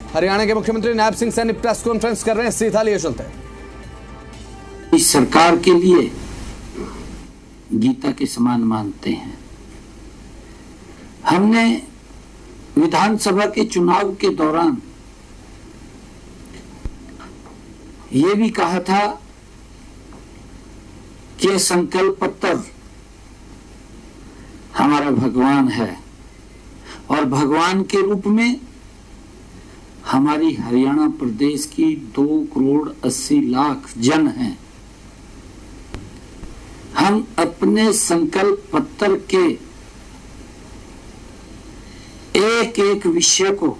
हरियाणा के मुख्यमंत्री Nayab Singh Saini press conference कर रहे हैं, सीधा लिए चलते हैं। इस सरकार के लिए गीता के समान मानते हैं। हमने विधानसभा के चुनाव के दौरान ये भी कहा था कि संकल्प पत्र हमारा भगवान है और भगवान के रूप में हमारी हरियाणा प्रदेश की 2,80,00,000 जन हैं। हम अपने संकल्प पत्र के एक एक विषय को,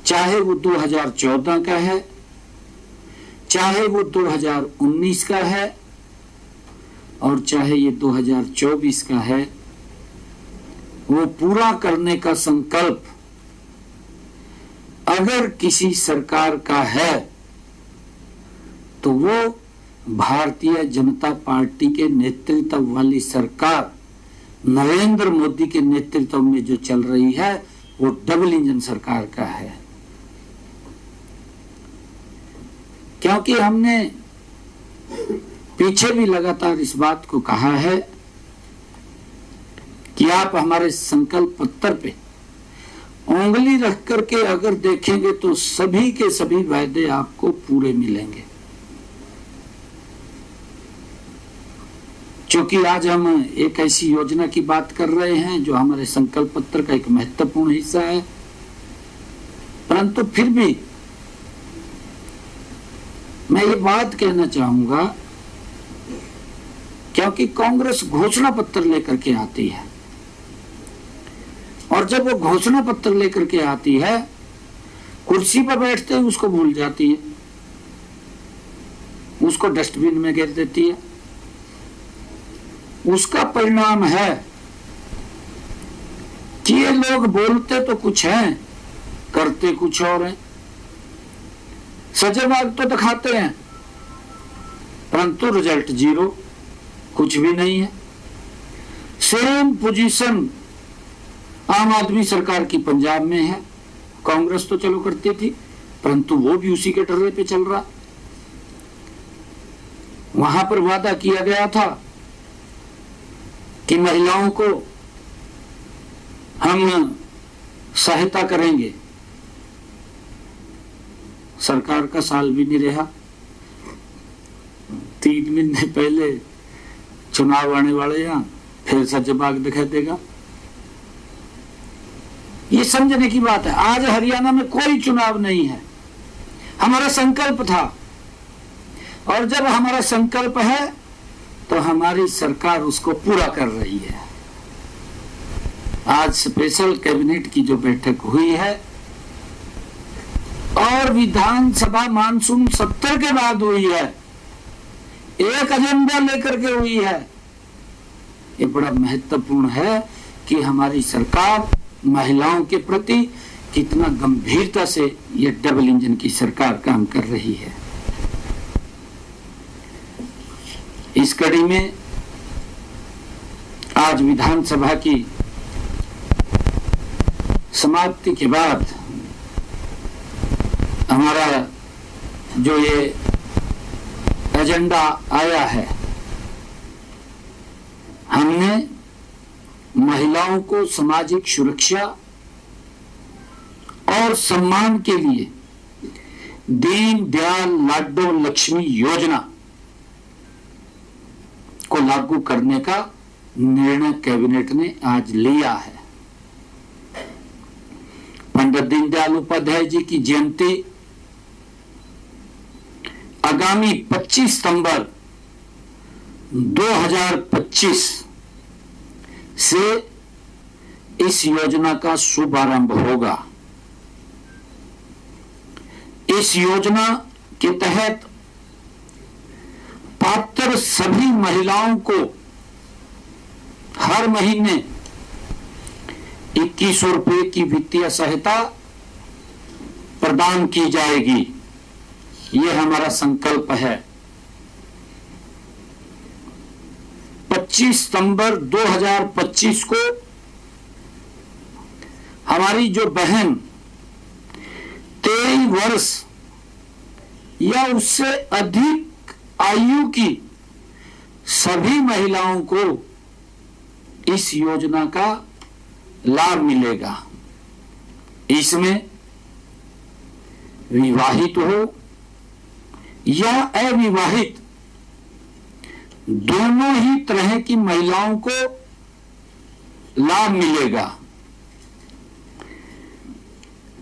चाहे वो 2014 का है, चाहे वो 2019 का है और चाहे ये 2024 का है, वो पूरा करने का संकल्प अगर किसी सरकार का है तो वो भारतीय जनता पार्टी के नेतृत्व वाली सरकार नरेंद्र मोदी के नेतृत्व में जो चल रही है वो डबल इंजन सरकार का है। क्योंकि हमने पीछे भी लगातार इस बात को कहा है कि आप हमारे संकल्प पत्र पे उंगली रख करके अगर देखेंगे तो सभी के सभी वायदे आपको पूरे मिलेंगे। क्योंकि आज हम एक ऐसी योजना की बात कर रहे हैं जो हमारे संकल्प पत्र का एक महत्वपूर्ण हिस्सा है, परंतु फिर भी मैं ये बात कहना चाहूंगा, क्योंकि कांग्रेस घोषणा पत्र लेकर के आती है और जब वो घोषणा पत्र लेकर के आती है, कुर्सी पर बैठते ही उसको भूल जाती है, उसको डस्टबिन में गिर देती है। उसका परिणाम है कि ये लोग बोलते तो कुछ हैं, करते कुछ और हैं। सजेबाग तो दिखाते हैं परंतु रिजल्ट जीरो, कुछ भी नहीं है। सेम पोजीशन आम आदमी सरकार की पंजाब में है। कांग्रेस तो चलो करती थी परंतु वो भी उसी के टर्रे पे चल रहा। वहां पर वादा किया गया था कि महिलाओं को हम सहायता करेंगे, सरकार का साल भी नहीं रहा। 3 महीने पहले चुनाव आने वाले हैं, फिर सजबाग दिखा देगा। ये समझने की बात है। आज हरियाणा में कोई चुनाव नहीं है, हमारा संकल्प था और जब हमारा संकल्प है तो हमारी सरकार उसको पूरा कर रही है। आज स्पेशल कैबिनेट की जो बैठक हुई है और विधानसभा मानसून सत्र के बाद हुई है, एक एजेंडा लेकर के हुई है। ये बड़ा महत्वपूर्ण है कि हमारी सरकार महिलाओं के प्रति कितना गंभीरता से ये डबल इंजन की सरकार काम कर रही है। इस कड़ी में आज विधानसभा की समाप्ति के बाद हमारा जो ये एजेंडा आया है, हमने महिलाओं को सामाजिक सुरक्षा और सम्मान के लिए दीन दयाल लाडो लक्ष्मी योजना को लागू करने का निर्णय कैबिनेट ने आज लिया है। पंडित दीनदयाल उपाध्याय जी की जयंती आगामी 25 सितंबर 2025 से इस योजना का शुभारंभ होगा। इस योजना के तहत पात्र सभी महिलाओं को हर महीने 2100 रुपए की वित्तीय सहायता प्रदान की जाएगी। यह हमारा संकल्प है। 25 सितंबर 2025 को हमारी जो बहन वर्ष या उससे अधिक आयु की सभी महिलाओं को इस योजना का लाभ मिलेगा। इसमें विवाहित हो या अविवाहित दोनों ही तरह की महिलाओं को लाभ मिलेगा।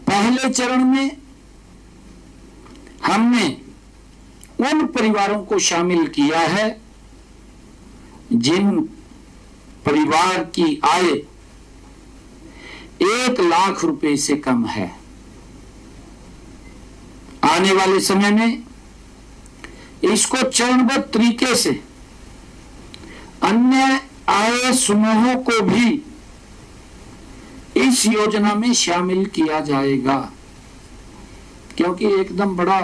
पहले चरण में हमने उन परिवारों को शामिल किया है जिन परिवार की आय 1 लाख रुपए से कम है। आने वाले समय में इसको चरणबद्ध तरीके से अन्य आय समूहों को भी इस योजना में शामिल किया जाएगा, क्योंकि एकदम बड़ा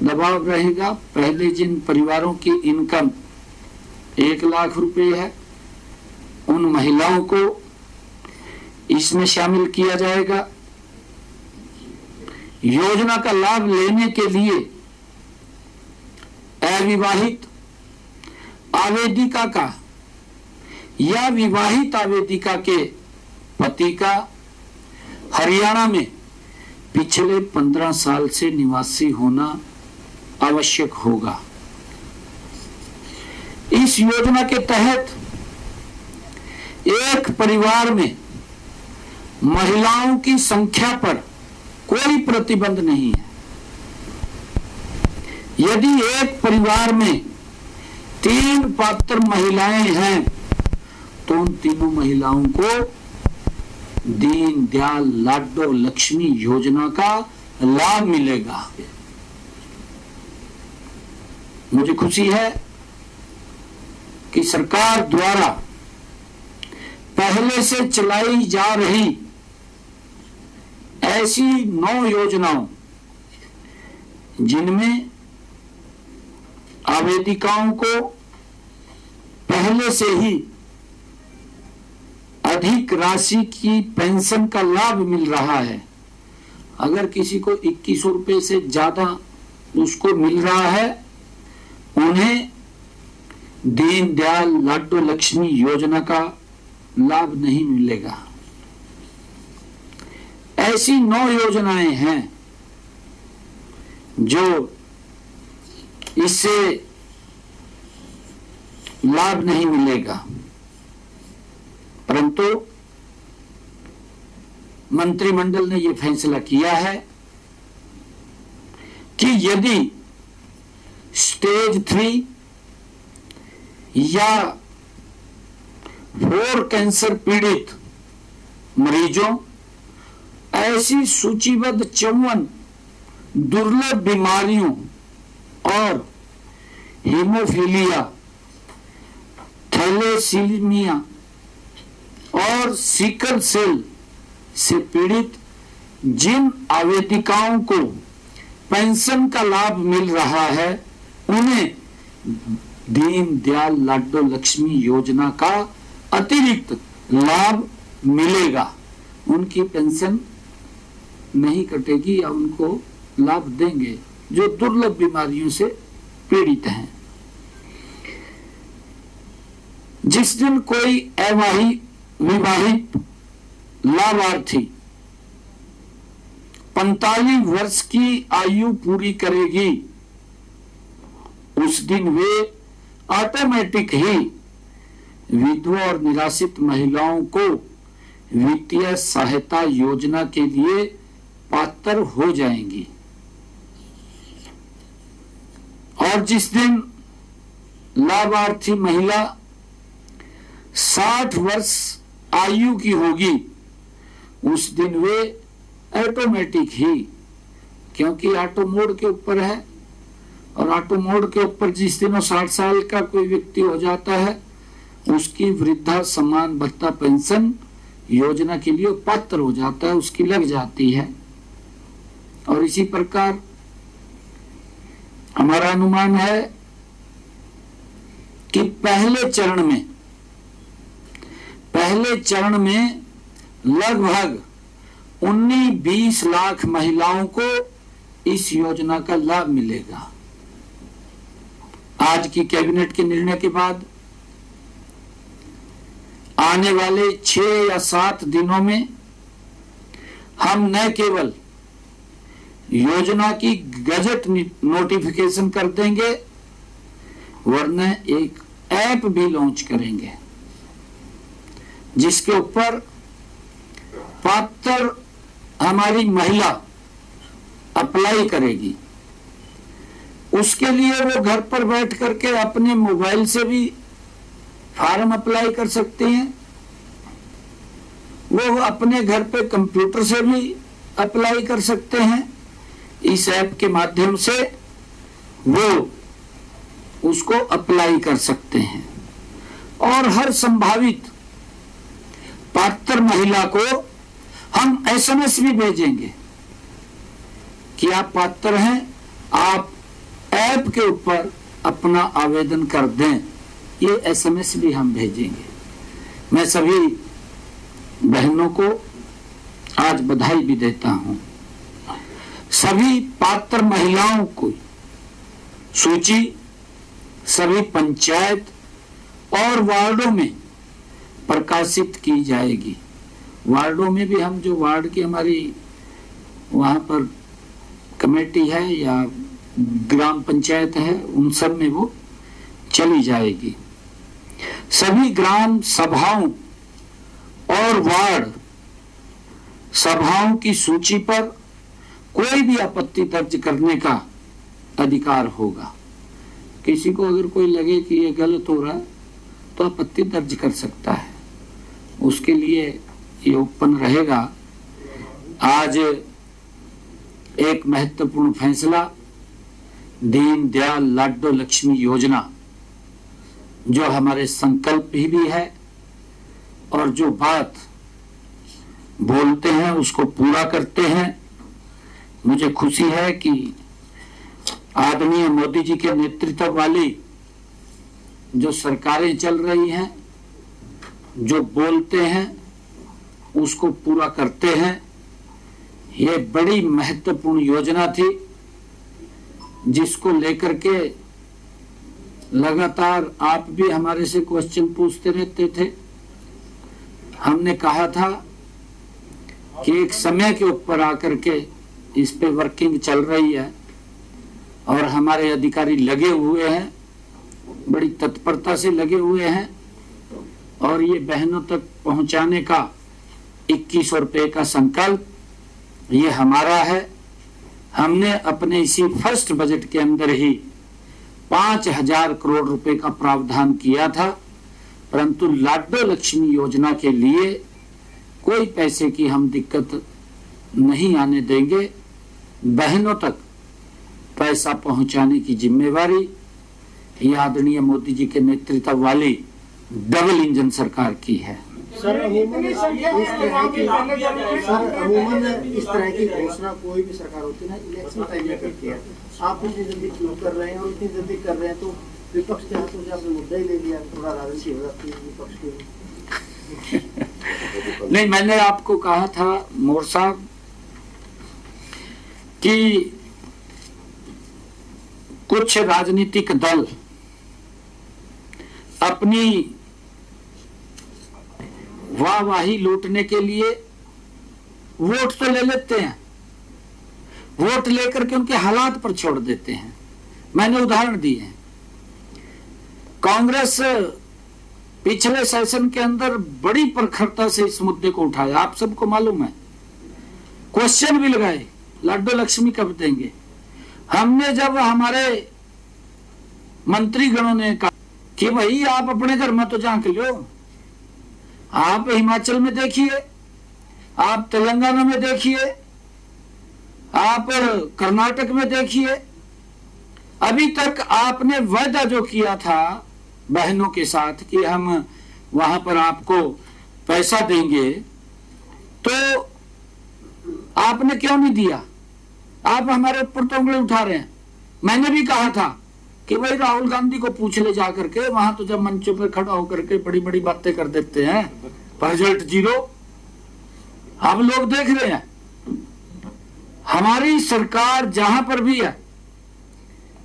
दबाव रहेगा। पहले जिन परिवारों की इनकम 1 लाख रुपए है उन महिलाओं को इसमें शामिल किया जाएगा। योजना का लाभ लेने के लिए अविवाहित आवेदिका का या विवाहित आवेदिका के पति का हरियाणा में पिछले 15 साल से निवासी होना आवश्यक होगा। इस योजना के तहत एक परिवार में महिलाओं की संख्या पर कोई प्रतिबंध नहीं है। यदि एक परिवार में 3 पात्र महिलाएं हैं तो उन तीनों महिलाओं को दीन दयाल लाडो लक्ष्मी योजना का लाभ मिलेगा। मुझे खुशी है कि सरकार द्वारा पहले से चलाई जा रही ऐसी 9 योजनाओं जिनमें आवेदिकाओं को पहले से ही अधिक राशि की पेंशन का लाभ मिल रहा है। अगर किसी को 2100 रुपए से ज्यादा उसको मिल रहा है, उन्हें दीन दयाल लाडो लक्ष्मी योजना का लाभ नहीं मिलेगा। ऐसी 9 योजनाएं हैं जो इससे लाभ नहीं मिलेगा, परंतु मंत्रिमंडल ने यह फैसला किया है कि यदि स्टेज 3 या 4 कैंसर पीड़ित मरीजों, ऐसी सूचीबद्ध 54 दुर्लभ बीमारियों और हीमोफीलिया, थैलेसीमिया और सिकल सेल से पीड़ित जिन आवेदिकाओं को पेंशन का लाभ मिल रहा है, उन्हें दीन दयाल लाडो लक्ष्मी योजना का अतिरिक्त लाभ मिलेगा। उनकी पेंशन नहीं कटेगी या उनको लाभ देंगे जो दुर्लभ बीमारियों से पीड़ित हैं। जिस दिन कोई विवाहित लाभार्थी 45 वर्ष की आयु पूरी करेगी, उस दिन वे ऑटोमेटिक ही विधवा और निराश्रित महिलाओं को वित्तीय सहायता योजना के लिए पात्र हो जाएंगी। और जिस दिन लाभार्थी महिला 60 वर्ष आयु की होगी, उस दिन वे ऑटोमेटिक ही, क्योंकि ऑटो मोड के ऊपर है और ऑटो मोड के ऊपर जिस दिन 60 साल का कोई व्यक्ति हो जाता है, उसकी वृद्धा समान भत्ता पेंशन योजना के लिए पात्र हो जाता है, उसकी लग जाती है। और इसी प्रकार हमारा अनुमान है कि पहले चरण में लगभग 19-20 लाख महिलाओं को इस योजना का लाभ मिलेगा। आज की कैबिनेट के निर्णय के बाद आने वाले 6 या 7 दिनों में हम न केवल योजना की गजट नोटिफिकेशन कर देंगे, वरना एक ऐप भी लॉन्च करेंगे जिसके ऊपर पात्र हमारी महिला अप्लाई करेगी। उसके लिए वो घर पर बैठ करके अपने मोबाइल से भी फॉर्म अप्लाई कर सकते हैं, वो अपने घर पे कंप्यूटर से भी अप्लाई कर सकते हैं। इस ऐप के माध्यम से वो उसको अप्लाई कर सकते हैं और हर संभावित पात्र महिला को हम एसएमएस भी भेजेंगे कि आप पात्र हैं, आप ऐप के ऊपर अपना आवेदन कर दें। ये एसएमएस भी हम भेजेंगे। मैं सभी बहनों को आज बधाई भी देता हूं। सभी पात्र महिलाओं को सूची सभी पंचायत और वार्डों में प्रकाशित की जाएगी। वार्डों में भी हम जो वार्ड की हमारी वहां पर कमेटी है या ग्राम पंचायत है, उन सब में वो चली जाएगी। सभी ग्राम सभाओं और वार्ड सभाओं की सूची पर कोई भी आपत्ति दर्ज करने का अधिकार होगा। किसी को अगर कोई लगे कि ये गलत हो रहा है तो आपत्ति दर्ज कर सकता है, उसके लिए ये ओपन रहेगा। आज एक महत्वपूर्ण फैसला दीनदयाल लाडो लक्ष्मी योजना, जो हमारे संकल्प भी है और जो बात बोलते हैं उसको पूरा करते हैं। मुझे खुशी है कि आदरणीय मोदी जी के नेतृत्व वाली जो सरकारें चल रही हैं, जो बोलते हैं उसको पूरा करते हैं। ये बड़ी महत्वपूर्ण योजना थी जिसको लेकर के लगातार आप भी हमारे से क्वेश्चन पूछते रहते थे। हमने कहा था कि एक समय के ऊपर आकर के इस पे वर्किंग चल रही है और हमारे अधिकारी लगे हुए हैं, बड़ी तत्परता से लगे हुए हैं और ये बहनों तक पहुंचाने का 2100 रुपए का संकल्प ये हमारा है। हमने अपने इसी फर्स्ट बजट के अंदर ही 5000 करोड़ रुपए का प्रावधान किया था, परंतु लाडो लक्ष्मी योजना के लिए कोई पैसे की हम दिक्कत नहीं आने देंगे। बहनों तक पैसा पहुंचाने की जिम्मेवारी ये आदरणीय मोदी जी के नेतृत्व वाली डबल इंजन सरकार की है। सर अमूमन इस तरह की घोषणा कोई भी सरकार होती है ना, इलेक्शन टाइम में करती है। आप इतनी जल्दी क्यों कर रहे हैं और इतनी जल्दी कर रहे हैं तो विपक्ष के हाथों से आपने मुद्दा ही ले लिया, थोड़ा राजनीति हो जाती है विपक्ष की। नहीं, मैंने आपको कहा था मोर साहब कि कुछ राजनीतिक दल अपनी वाहवाही लूटने के लिए वोट तो ले लेते हैं, वोट लेकर के उनके हालात पर छोड़ देते हैं। मैंने उदाहरण दिए हैं। कांग्रेस पिछले सेशन के अंदर बड़ी प्रखरता से इस मुद्दे को उठाया, आप सबको मालूम है। क्वेश्चन भी लगाए लाडो लक्ष्मी कब देंगे। हमने जब हमारे मंत्रीगणों ने कहा कि भाई आप अपने घर में तो झांक लो, आप हिमाचल में देखिए, आप तेलंगाना में देखिए, आप कर्नाटक में देखिए, अभी तक आपने वायदा जो किया था बहनों के साथ कि हम वहां पर आपको पैसा देंगे, तो आपने क्यों नहीं दिया? आप हमारे ऊपर तो उंगली उठा रहे हैं। मैंने भी कहा था कि भाई राहुल गांधी को पूछ ले जा करके, वहां तो जब मंचों पे खड़ा होकर के बड़ी बड़ी बातें कर देते हैं, पर रिजल्ट जीरो। अब लोग देख रहे हैं हमारी सरकार जहां पर भी है,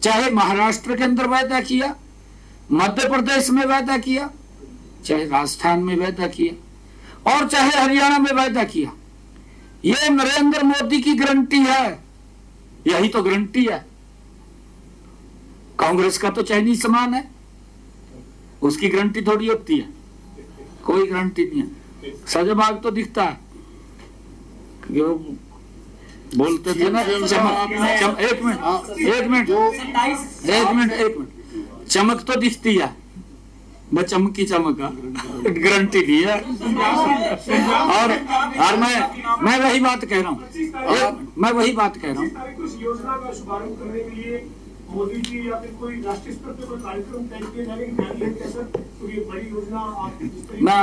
चाहे महाराष्ट्र के अंदर वायदा किया, मध्य प्रदेश में वायदा किया, चाहे राजस्थान में वायदा किया और चाहे हरियाणा में वायदा किया, ये नरेंद्र मोदी की गारंटी है। यही तो गारंटी है। कांग्रेस का तो चाइनीज सामान है, उसकी गारंटी थोड़ी होती है, कोई गारंटी नहीं है। सजबाग तो दिखता है, बोलते थे ना एक मिनट चमक तो दिखती है, बस चमकी चमक गारंटी दी है। और मैं वही बात कह रहा हूँ, योजना का शुभारंभ करने के लिए मोदी जी या फिर कोई राष्ट्रीय स्तर पर कोई कार्यक्रम तय किए जाएंगे कैसे, तो ये बड़ी योजना मैं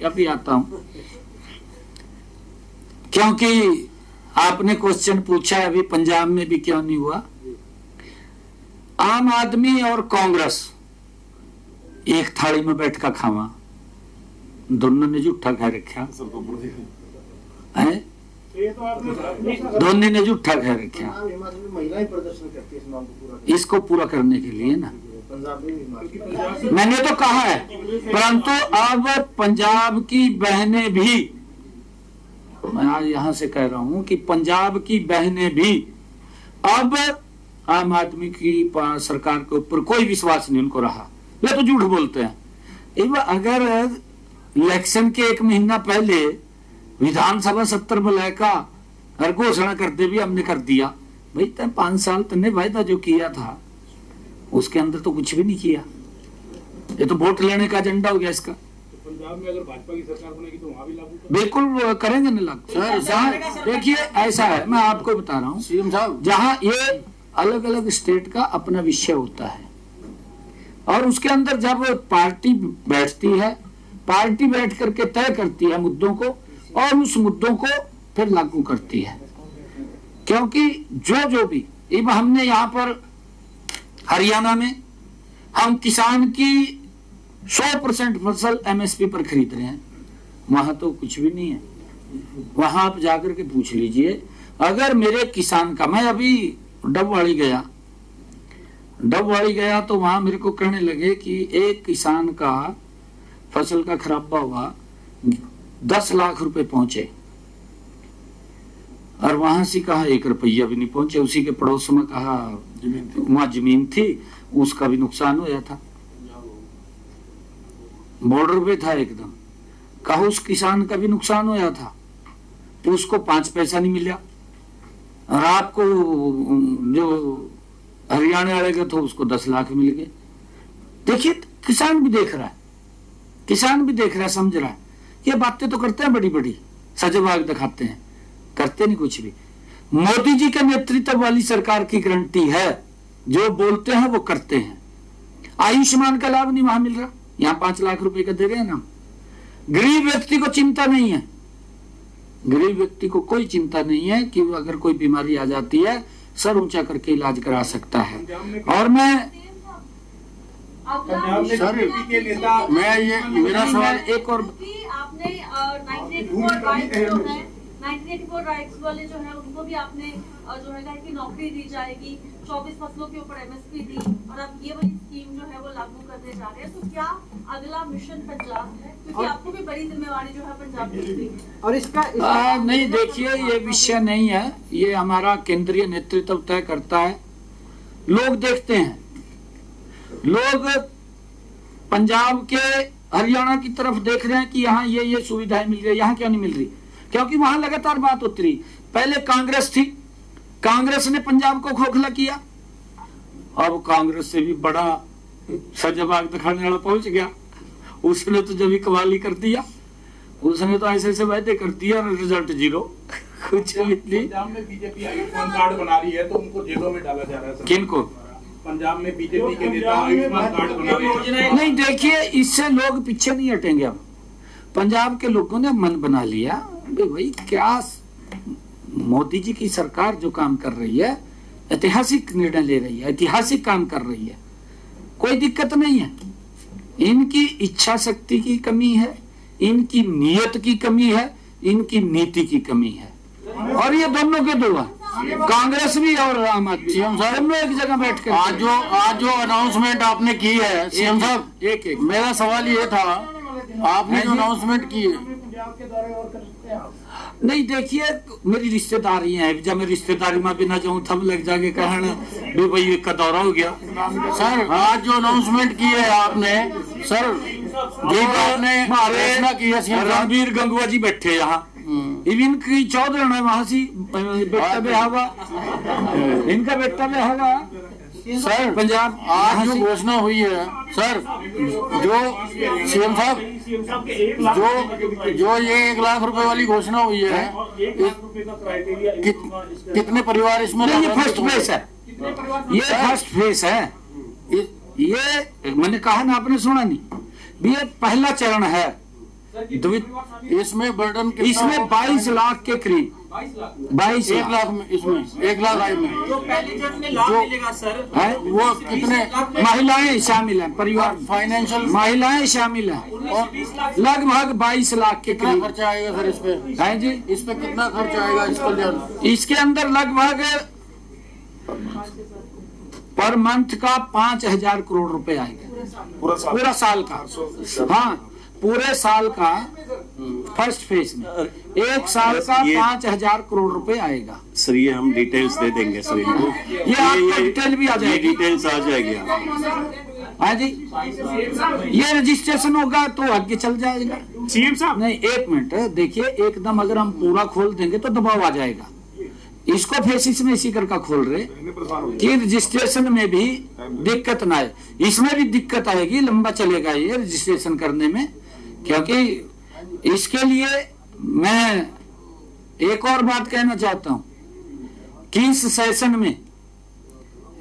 अभी आता हूँ, क्योंकि आपने क्वेश्चन पूछा है अभी पंजाब में भी क्यों नहीं हुआ। आम आदमी और कांग्रेस एक थाली में बैठ कर खावा, दोनों ने झूठा खा रखा है, दोनों ने झूठा खा रखा। महिलाएं प्रदर्शन करती है इस मांग को पूरा इसको पूरा करने के लिए ना, मैंने तो कहा है, परंतु अब पंजाब की बहनें भी, मैं यहां से कह रहा हूं कि पंजाब की बहनें भी अब आम आदमी की सरकार के ऊपर कोई विश्वास नहीं उनको रहा। ये तो झूठ बोलते हैं। अगर इलेक्शन के 1 महीना पहले विधानसभा 70 बुलाए का हर घोषणा करते भी हमने कर दिया, भाई तय 5 साल तुमने वायदा जो किया था उसके अंदर तो कुछ भी नहीं किया। ये तो वोट लेने का एजेंडा हो गया इसका। पंजाब में अगर भाजपा की सरकार बनेगी तो वहां भी लागू बिल्कुल करेंगे ना लागू। सर जहाँ देखिए ऐसा है, मैं आपको बता रहा हूँ सीएम साहब, जहाँ ये अलग अलग स्टेट का अपना विषय होता है और उसके अंदर जब पार्टी बैठती है, पार्टी बैठ करके तय करती है मुद्दों को और उस मुद्दों को फिर लागू करती है। क्योंकि जो भी हमने यहाँ पर हरियाणा में हम किसान की 100% फसल MSP पर खरीद रहे हैं, वहां तो कुछ भी नहीं है। वहां आप जाकर के पूछ लीजिए, अगर मेरे किसान का, मैं अभी डबवाड़ी गया तो वहां मेरे को कहने लगे कि एक किसान का फसल का खराबा हुआ 10 लाख रुपए पहुंचे और वहां से कहा 1 रुपया भी नहीं पहुंचे। उसी के पड़ोस में कहा वहां जमीन थी, उसका भी नुकसान हुआ था, बॉर्डर पे था एकदम, कहा उस किसान का भी नुकसान हुआ था, तो उसको 5 पैसा नहीं मिला और आपको जो हरियाणा वाले का तो उसको 10 लाख मिल गए। देखिए किसान भी देख रहा है, समझ रहा है। ये बातें तो करते हैं बड़ी बड़ी, सजबाग दिखाते हैं, करते नहीं कुछ भी। मोदी जी के नेतृत्व वाली सरकार की गारंटी है, जो बोलते हैं वो करते हैं। आयुष्मान का लाभ नहीं वहां मिल रहा, यहाँ 5 लाख रुपए का दे रहे हैं ना। गरीब व्यक्ति को चिंता नहीं है, गरीब व्यक्ति को कोई चिंता नहीं है कि अगर कोई बीमारी आ जाती है सर ऊंचा करके इलाज करा सकता है। और मैं सर के नेता, मैं ये मेरा सवाल एक और, आपने 1984 राइट्स वाले जो है उनको भी आपने जो है कि नौकरी दी जाएगी, 24 फसलों के ऊपर MSP दी और अब ये वाली स्कीम जो है वो लागू करने जा रहे हैं। तो क्या अगला मिशन पंजाब है, क्योंकि आपको भी बड़ी जिम्मेवारी जो है पंजाब की है। और इसका नहीं, देखिए ये विषय नहीं है, ये हमारा केंद्रीय नेतृत्व तय करता है। लोग देखते हैं, लोग पंजाब के हरियाणा की तरफ देख रहे हैं कि यहाँ ये सुविधाएं मिल रही, यहाँ क्यों नहीं मिल रही, क्योंकि वहां लगातार बात होती रही। पहले कांग्रेस थी, कांग्रेस ने पंजाब को खोखला किया, अब कांग्रेस से भी बड़ा सजबाग दिखाने वाला पहुंच गया। उसने तो जब ही कवाली कर दिया, उसने तो ऐसे वायदे कर दिया, रिजल्ट 0 कुछ भी नहीं। पंजाब में बीजेपी आयुष्मान कार्ड बना रही है तो उनको जेलों में डाला जा रहा है। किनको? पंजाब में बीजेपी के नेता आयुष्मान कार्ड बना रहे हैं। नहीं, देखिए इससे लोग पीछे नहीं हटेंगे। अब पंजाब के लोगों ने मन बना लिया भाई क्या मोदी जी की सरकार जो काम कर रही है, ऐतिहासिक निर्णय ले रही है, ऐतिहासिक काम कर रही है, कोई दिक्कत नहीं है। इनकी इच्छा शक्ति की कमी है, इनकी नियत की कमी है, इनकी नीति की कमी है, और ये दोनों के दो है। कांग्रेस भी और आम आदमी सीएम साहब, हम लोग एक जगह बैठ कर आज जो अनाउंसमेंट आपने की है सीएम साहब, एक मेरा सवाल ये था, आपने जो अनाउंसमेंट की है, पंजाब के दौरे और कर सकते हैं आप। नहीं, देखिए मेरी रिश्तेदारी है, जब मैं रिश्तेदारी में भी ना जाऊँ तब लग जाके कहना भी भाई एक का दौरा हो गया। सर आज जो अनाउंसमेंट की है आपने, सर जो आपने घोषणा की है सीएम साहब, रणबीर गंगवा जी बैठे यहाँ, इनकी चौधरी है वहां से बेटा भी हवा, इनका बेटा भी हवा सर पंजाब। आज जो घोषणा हुई है सर, जो सीएम साहब, सीएम साहब के 1 लाख जो ये 1 लाख रुपए वाली घोषणा हुई है, 1 लाख रुपए का क्राइटेरिया कितने परिवार इसमें? ये फर्स्ट फेस है, ये फर्स्ट फेस है। ये मैंने कहा ना, आपने सुना नहीं, ये पहला चरण है। इसमें बर्डन इसमें 22 लाख के करीब, 22 1 लाख में, इसमें 1 लाख आय में तो पहले चरण में लाभ मिलेगा सर, है वो कितने महिलाएं शामिल हैं, परिवार फाइनेंशियल महिलाएं शामिल हैं, और लगभग 22 लाख के कितना करीब खर्चा आएगा सर इस पे? है जी। इस पे कितना खर्चा आएगा इस कल्याण? इसके अंदर लगभग पर मंथ का 5,000 करोड़ रुपए आएगा, पूरा साल का। हाँ, पूरे साल का फर्स्ट फेज में 1 साल का 5,000 करोड़ रुपए आएगा। सर ये हम डिटेल्स दे देंगे सर इनको, ये आपको डिटेल भी आ जाएगी, डिटेल्स आ जाएगी। हाँ जी, ये रजिस्ट्रेशन होगा तो आगे चल जाएगा। सीएम साहब नहीं, 1 मिनट देखिए, एकदम अगर हम पूरा खोल देंगे तो दबाव आ जाएगा। इसको फेसिस में इसी करके खोल रहे कि रजिस्ट्रेशन में भी दिक्कत ना आए, इसमें भी दिक्कत आएगी, लंबा चलेगा ये रजिस्ट्रेशन करने में। क्योंकि इसके लिए मैं एक और बात कहना चाहता हूं कि इस सेशन में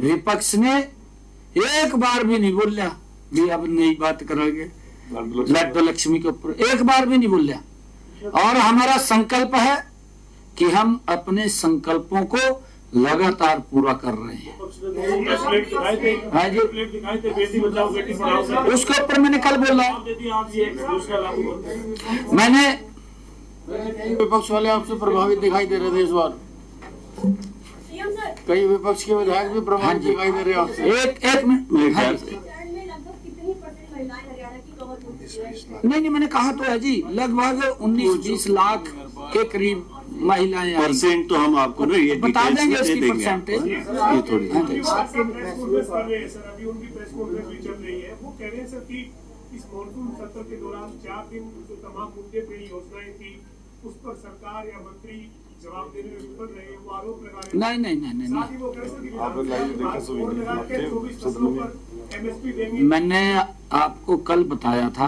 विपक्ष ने एक बार भी नहीं बोला भी अब नई बात करेंगे लड्डू लक्ष्मी के ऊपर, एक बार भी नहीं बोला। और हमारा संकल्प है कि हम अपने संकल्पों को लगातार पूरा कर रहे हैं। हाँ जी, बेटी बचाओ बेटी पढ़ाओ, उसके ऊपर मैंने कल बोला, आप ये दूसरा लागू करते हैं। मैंने विपक्ष वाले आपसे प्रभावित दिखाई दे रहे थे इस बार, कई विपक्ष के विधायक भी प्रभावित दिखाई दे रहे हैं आपसे। एक मिनट, नहीं, मैंने कहा तो है जी, लगभग 19-20 लाख के करीब महिलाएं आई। परसेंट तो हम आपको ना ये बता डिटेल्स देंगे दे इसकी देंगे, परसेंटेज। ये थोड़ी प्रेस कॉन्फ्रेंस कर रहे हैं सर, अभी उनकी प्रेस कॉन्फ्रेंस भी चल रही है। वो कह रहे हैं सर कि इस मॉनसून सत्र के दौरान 4 दिन जो तमाम मुद्दे पे योजनाएं थी उस पर सरकार या मंत्री जवाब देने में विफल रहे हैं, वो आरोप लगा रहे हैं। नहीं, साथ ही वो कह रहे हैं कि 24 फसलों पर एमएसपी देंगे। मैंने आपको कल बताया था,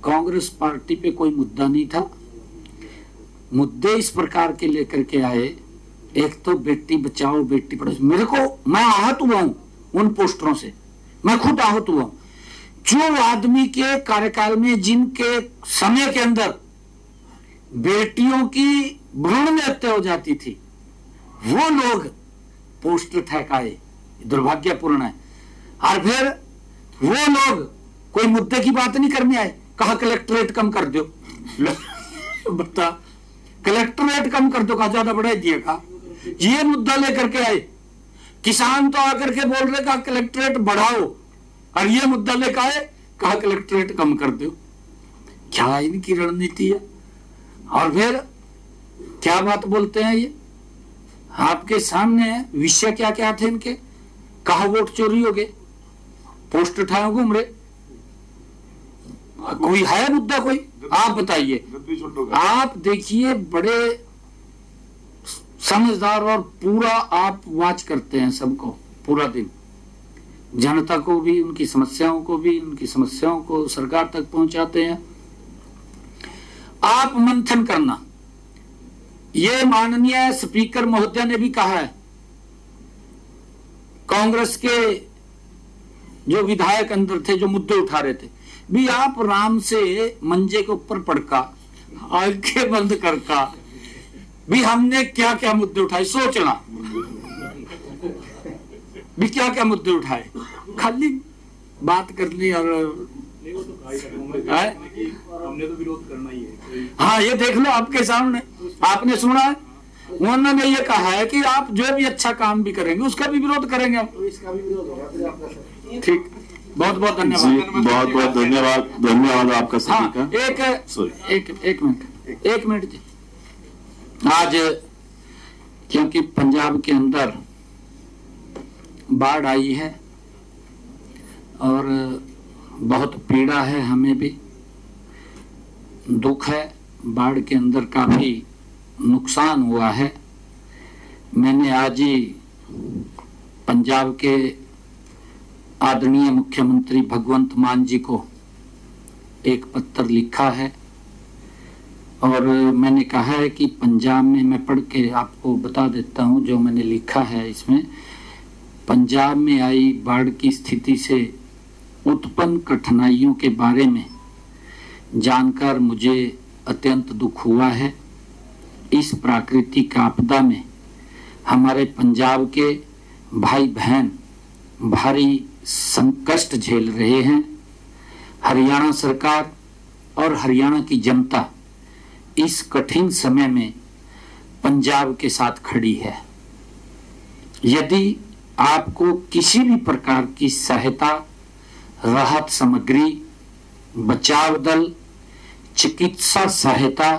कांग्रेस पार्टी पे कोई मुद्दा नहीं था। मुद्दे इस प्रकार के लेकर के आए, एक तो बेटी बचाओ बेटी पढ़ाओ। मेरे को, मैं आहत हुआ हूं उन पोस्टरों से, मैं खुद आहत हुआ हूं। जो आदमी के कार्यकाल में, जिनके समय के अंदर बेटियों की भ्रूण हत्या हो जाती थी, वो लोग पोस्टर ठहकाए, दुर्भाग्यपूर्ण है। और फिर वो लोग कोई मुद्दे की बात नहीं करने आए, कहा कलेक्ट्रेट कम कर दो। बता, कलेक्ट्रेट कम कर दो, कहा ज्यादा बढ़ाई दिया। कहा ये मुद्दा लेकर के आए, किसान तो आकर के बोल रहे, कहा कलेक्ट्रेट बढ़ाओ, और ये मुद्दा लेकर आए, कहा कलेक्ट्रेट कम कर दो। क्या इनकी रणनीति है? और फिर क्या बात बोलते हैं ये, आपके सामने है। विषय क्या क्या थे इनके? कहा वोट चोरी हो गए, पोस्ट उठाए घूम रहे। कोई है मुद्दा कोई? आप बताइए। आप देखिए, बड़े समझदार और पूरा आप वाच करते हैं सबको पूरा दिन, जनता को भी, उनकी समस्याओं को भी, उनकी समस्याओं को सरकार तक पहुंचाते हैं। आप मंथन करना, ये माननीय स्पीकर महोदय ने भी कहा है, कांग्रेस के जो विधायक अंदर थे, जो मुद्दे उठा रहे थे, भी आप राम से मंजे के ऊपर पड़का, आंखें बंद करका, भी हमने क्या क्या मुद्दे उठाए, सोचना भी क्या क्या मुद्दे उठाए, खाली बात करनी। और हमने तो विरोध करना ही है। हाँ, ये देख लो आपके सामने, आपने सुना है, उन्होंने ये कहा है कि आप जो भी अच्छा काम भी करेंगे उसका भी विरोध करेंगे। तो इसका भी विरोध होगा फिर आपका सर। ठीक, बहुत बहुत जी धन्यवाद। बहुत बहुत धन्यवाद, धन्यवाद आपका सभी हाँ, का। एक मिनट जी। आज क्योंकि पंजाब के अंदर बाढ़ आई है और बहुत पीड़ा है, हमें भी दुख है, बाढ़ के अंदर काफी नुकसान हुआ है। मैंने आज ही पंजाब के आदरणीय मुख्यमंत्री भगवंत मान जी को एक पत्र लिखा है और मैंने कहा है कि पंजाब में, मैं पढ़ के आपको बता देता हूं जो मैंने लिखा है इसमें। पंजाब में आई बाढ़ की स्थिति से उत्पन्न कठिनाइयों के बारे में जानकर मुझे अत्यंत दुख हुआ है। इस प्राकृतिक आपदा में हमारे पंजाब के भाई बहन भारी संकट झेल रहे हैं। हरियाणा सरकार और हरियाणा की जनता इस कठिन समय में पंजाब के साथ खड़ी है। यदि आपको किसी भी प्रकार की सहायता, राहत सामग्री, बचाव दल, चिकित्सा सहायता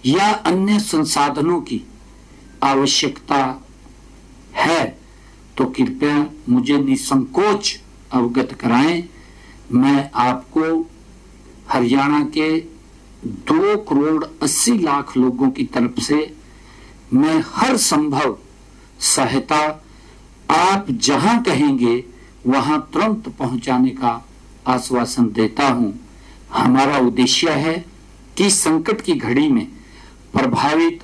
या अन्य संसाधनों की आवश्यकता है तो कृपया मुझे निसंकोच अवगत कराएं। मैं आपको हरियाणा के 2,80,00,000 लोगों की तरफ से मैं हर संभव सहायता आप जहां कहेंगे वहां तुरंत पहुंचाने का आश्वासन देता हूं। हमारा उद्देश्य है कि संकट की घड़ी में प्रभावित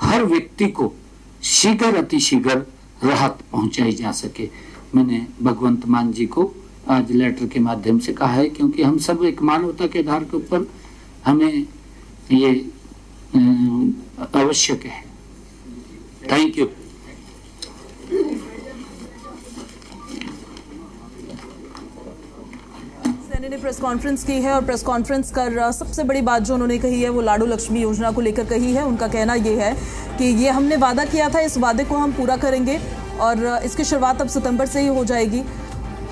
हर व्यक्ति को शीघ्र अतिशीघ्र राहत पहुंचाई जा सके। मैंने भगवंत मान जी को आज लेटर के माध्यम से कहा है क्योंकि हम सब एक मानवता के आधार के ऊपर हमें ये आवश्यक है। Thank you. सैनी ने प्रेस कॉन्फ्रेंस की है और प्रेस कॉन्फ्रेंस कर सबसे बड़ी बात जो उन्होंने कही है वो लाडू लक्ष्मी योजना को लेकर कही है। उनका कहना ये है कि ये हमने वादा किया था, इस वादे को हम पूरा करेंगे और इसकी शुरुआत अब सितंबर से ही हो जाएगी।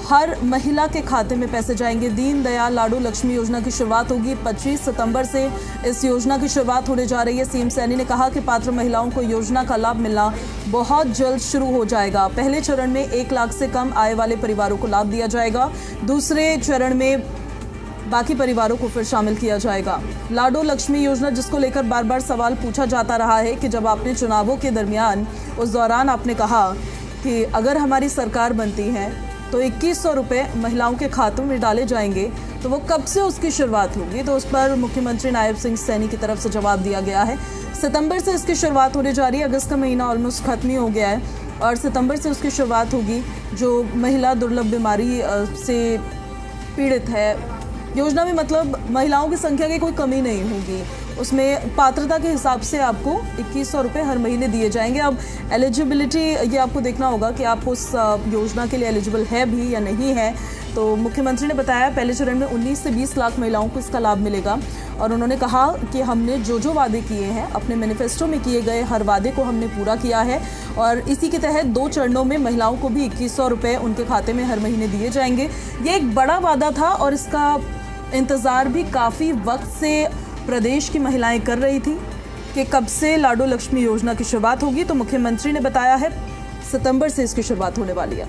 हर महिला के खाते में पैसे जाएंगे। दीन दयाल लाडू लक्ष्मी योजना की शुरुआत होगी। 25 सितंबर से इस योजना की शुरुआत होने जा रही है। सीएम सैनी ने कहा कि पात्र महिलाओं को योजना का लाभ मिलना बहुत जल्द शुरू हो जाएगा। पहले चरण में 1 लाख से कम आय वाले परिवारों को लाभ दिया जाएगा। दूसरे चरण में बाकी परिवारों को फिर शामिल किया जाएगा। लाडू लक्ष्मी योजना जिसको लेकर बार बार सवाल पूछा जाता रहा है कि जब आपने चुनावों के दरमियान उस दौरान आपने कहा कि अगर हमारी सरकार बनती है तो 2100 रुपये महिलाओं के खातों में डाले जाएंगे, तो वो कब से उसकी शुरुआत होगी? तो उस पर मुख्यमंत्री नायब सिंह सैनी की तरफ से जवाब दिया गया है। सितंबर से इसकी शुरुआत होने जा रही है। अगस्त का महीना ऑलमोस्ट खत्म ही हो गया है और सितंबर से उसकी शुरुआत होगी। जो महिला दुर्लभ बीमारी से पीड़ित है, योजना में मतलब महिलाओं की संख्या की कोई कमी नहीं होगी। उसमें पात्रता के हिसाब से आपको 2100 रुपये हर महीने दिए जाएंगे। अब एलिजिबिलिटी ये आपको देखना होगा कि आप उस योजना के लिए एलिजिबल है भी या नहीं है। तो मुख्यमंत्री ने बताया पहले चरण में 19 से 20 लाख महिलाओं को इसका लाभ मिलेगा और उन्होंने कहा कि हमने जो वादे किए हैं, अपने मैनिफेस्टो में किए गए हर वादे को हमने पूरा किया है और इसी के तहत 2 चरणों में महिलाओं को भी 2100 रुपये उनके खाते में हर महीने दिए जाएंगे। ये एक बड़ा वादा था और इसका इंतज़ार भी काफ़ी वक्त से प्रदेश की महिलाएं कर रही थी कि कब से लाडू लक्ष्मी योजना की शुरुआत होगी। तो मुख्यमंत्री ने बताया है सितंबर से इसकी शुरुआत होने वाली है।